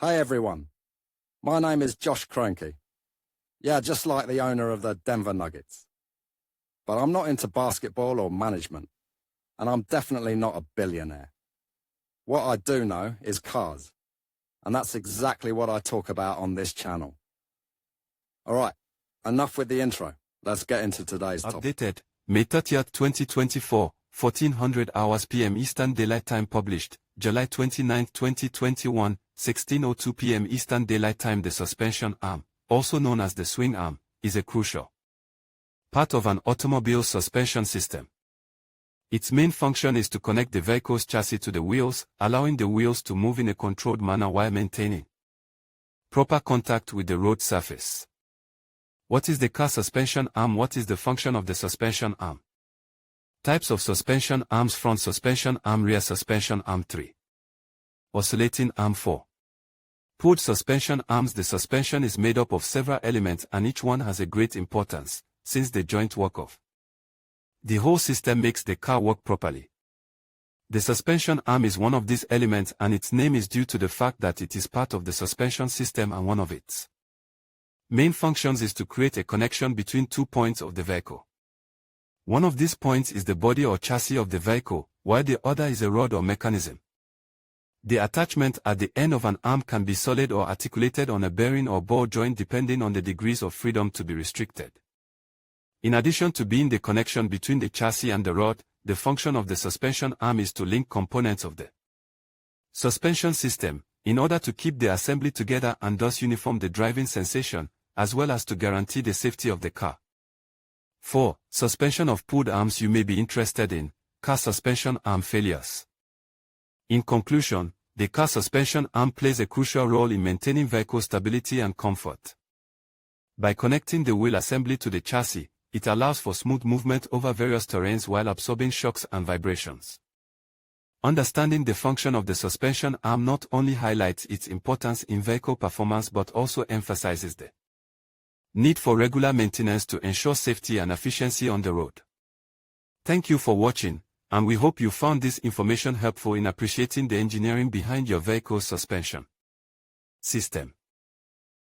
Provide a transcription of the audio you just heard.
Hey everyone, my name is Josh Kroenke. Yeah, just like the owner of the Denver Nuggets. But I'm not into basketball or management, and I'm definitely not a billionaire. What I do know is cars, and that's exactly what I talk about on this channel. Alright, enough with the intro. Let's get into today's topic. Updated, May 30th, 2024, 1400 hours PM Eastern Daylight Time. Published, July 29, 2021, 16:02 PM Eastern Daylight Time. The suspension arm, also known as the swing arm, is a crucial part of an automobile suspension system. Its main function is to connect the vehicle's chassis to the wheels, allowing the wheels to move in a controlled manner while maintaining proper contact with the road surface. What is the car suspension arm? What is the function of the suspension arm? Types of suspension arms: front suspension arm, rear suspension arm. 3. Oscillating arm. 4. Pulled suspension arms. The suspension is made up of several elements and each one has a great importance, since the joint work of the whole system makes the car work properly. The suspension arm is one of these elements and its name is due to the fact that it is part of the suspension system, and one of its main functions is to create a connection between 2 points of the vehicle. One of these points is the body or chassis of the vehicle, while the other is a rod or mechanism. The attachment at the end of an arm can be solid or articulated on a bearing or ball joint depending on the degrees of freedom to be restricted. In addition to being the connection between the chassis and the rod, the function of the suspension arm is to link components of the suspension system, in order to keep the assembly together and thus uniform the driving sensation, as well as to guarantee the safety of the car. 4. Suspension of pulled arms. You may be interested in car suspension arm failures. In conclusion, the car suspension arm plays a crucial role in maintaining vehicle stability and comfort. By connecting the wheel assembly to the chassis, it allows for smooth movement over various terrains while absorbing shocks and vibrations. Understanding the function of the suspension arm not only highlights its importance in vehicle performance but also emphasizes the need for regular maintenance to ensure safety and efficiency on the road. Thank you for watching, and we hope you found this information helpful in appreciating the engineering behind your vehicle's suspension system.